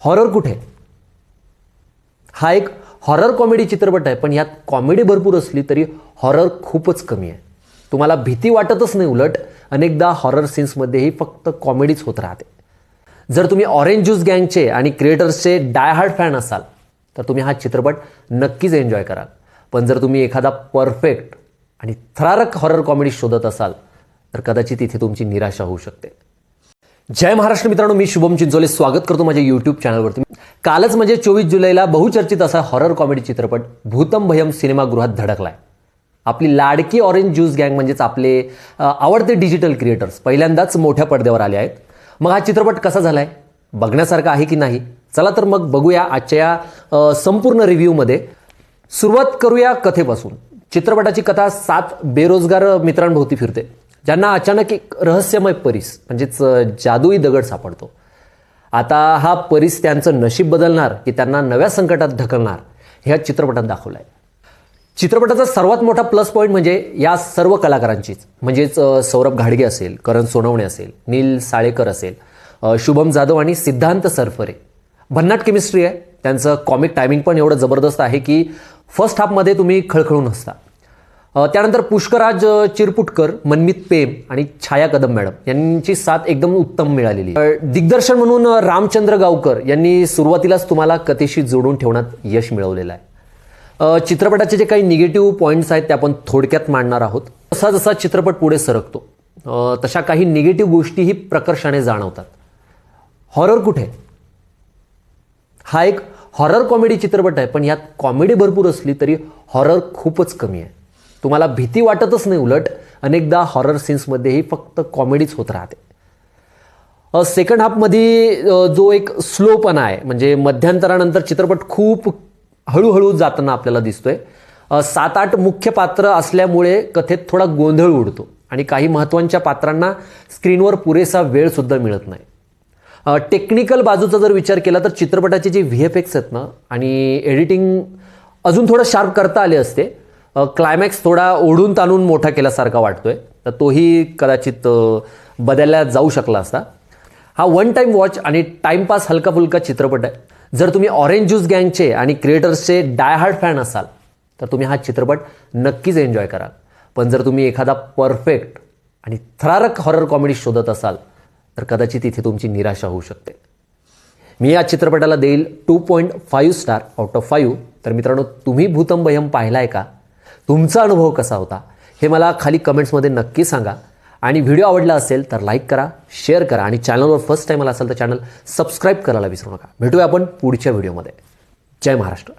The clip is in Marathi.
हॉरर कुठे? हा एक हॉरर कॉमेडी चित्रपट आहे, पण यात कॉमेडी भरपूर असली तरी हॉरर खूपच कमी आहे. तुम्हाला भीती वाटतच नाही. उलट अनेकदा हॉरर सीन्समध्येही फक्त कॉमेडीच होत राहते. जर तुम्ही ऑरेंज ज्यूस गँगचे आणि क्रिएटर्सचे डाय हार्ड फॅन असाल तर तुम्ही हा चित्रपट नक्कीच एन्जॉय कराल. पण जर तुम्ही एखादा परफेक्ट आणि थरारक हॉरर कॉमेडी शोधत असाल तर कदाचित इथे तुमची निराशा होऊ शकते. जय महाराष्ट्र मित्रांनो, मी शुभम चिंचोले स्वागत करतो माझ्या यूट्यूब चॅनलवरती. कालच म्हणजे 24 जुलैला बहुचर्चित असा हॉरर कॉमेडी चित्रपट भूतम भयम सिनेमागृहात धडकलाय. आपली लाडकी ऑरेंज ज्यूस गँग म्हणजेच आपले आवडते डिजिटल क्रिएटर्स पहिल्यांदाच मोठ्या पडद्यावर आले आहेत. मग हा चित्रपट कसा झालाय, बघण्यासारखा आहे की नाही? चला तर मग बघूया आजच्या या संपूर्ण रिव्ह्यूमध्ये. सुरुवात करूया कथेपासून. चित्रपटाची कथा 7 बेरोजगार मित्रांभोवती फिरते, ज्यांना अचानक एक रहस्यमय परिस म्हणजेच जादुई दगड सापडतो. आता हा परिस त्यांचं नशीब बदलणार की त्यांना नव्या संकटात ढकलणार ह्या चित्रपटात दाखवलं आहे. चित्रपटाचा सर्वात मोठा प्लस पॉईंट म्हणजे या सर्व कलाकारांचीच, म्हणजेच सौरभ घाडगे असेल, करण सोनवणे असेल, नील साळेकर असेल, शुभम जाधव आणि सिद्धांत सरफरे. भन्नाट केमिस्ट्री आहे. त्यांचं कॉमिक टायमिंग पण एवढं जबरदस्त आहे की फर्स्ट हाफमध्ये तुम्ही खळखळून हसता. त्यानंतर पुष्कराज चिरपुटकर, मनमित पेम आणि छाया कदम मॅडम यांची साथ एकदम उत्तम मिळालेली. दिग्दर्शन म्हणून रामचंद्र गावकर यांनी सुरुवातीलाच तुम्हाला कथेशी जोडून ठेवण्यात यश मिळवलेलं आहे. चित्रपटाचे जे काही निगेटिव्ह पॉईंट्स आहेत ते आपण थोडक्यात मांडणार आहोत. जसा जसा चित्रपट पुढे सरकतो तशा काही निगेटिव्ह गोष्टीही प्रकर्षाने जाणवतात. हॉरर कुठे? हा एक हॉरर कॉमेडी चित्रपट आहे, पण यात कॉमेडी भरपूर असली तरी हॉरर खूपच कमी आहे. तुम्हाला भीती वाटतच नाही. उलट अनेकदा हॉरर सीन्समध्येही फक्त कॉमेडीच होत राहते. सेकंड हाफमध्ये जो एक स्लोपणा आहे, म्हणजे मध्यंतरानंतर चित्रपट खूप हळूहळू जाताना आपल्याला दिसतोय. 7-8 मुख्य पात्र असल्यामुळे कथेत थोडा गोंधळ उडतो आणि काही महत्त्वाच्या पात्रांना स्क्रीनवर पुरेसा वेळ सुद्धा मिळत नाही. टेक्निकल बाजूचा जर विचार केला तर चित्रपटाचे जे VFX आहेत ना आणि एडिटिंग अजून थोडं शार्प करता आले असते. क्लायमॅक्स थोडा ओढून ताणून मोठा केल्यासारखा वाटतोय, तर तोही कदाचित बदलला जाऊ शकला असता. हा वन टाइम वॉच आणि टाइमपास हलका फुलका चित्रपट आहे. जर तुम्ही ऑरेंज ज्यूस गँगचे आणि क्रिएटर्सचे डाय हार्ड फॅन असाल तर तुम्ही हा चित्रपट नक्कीच एन्जॉय कराल. पण जर तुम्ही एखादा परफेक्ट आणि थरारक हॉरर कॉमेडी शोधत असाल तर कदाचित इथे तुमची निराशा होऊ शकते. मी या चित्रपटाला देईल 2.5 स्टार आउट ऑफ 5. तर मित्रांनो, तुम्ही भूतम भयम पाहिलाय का? तुमचा अनुभव कसा होता हे मला खाली कमेंट्समध्ये नक्की सांगा. आणि व्हिडिओ आवडला असेल तर लाईक करा, शेअर करा आणि चॅनलवर फर्स्ट टाईम आला असेल तर चॅनल सबस्क्राईब करायला विसरू नका. भेटूया आपण पुढच्या व्हिडिओमध्ये. जय महाराष्ट्र.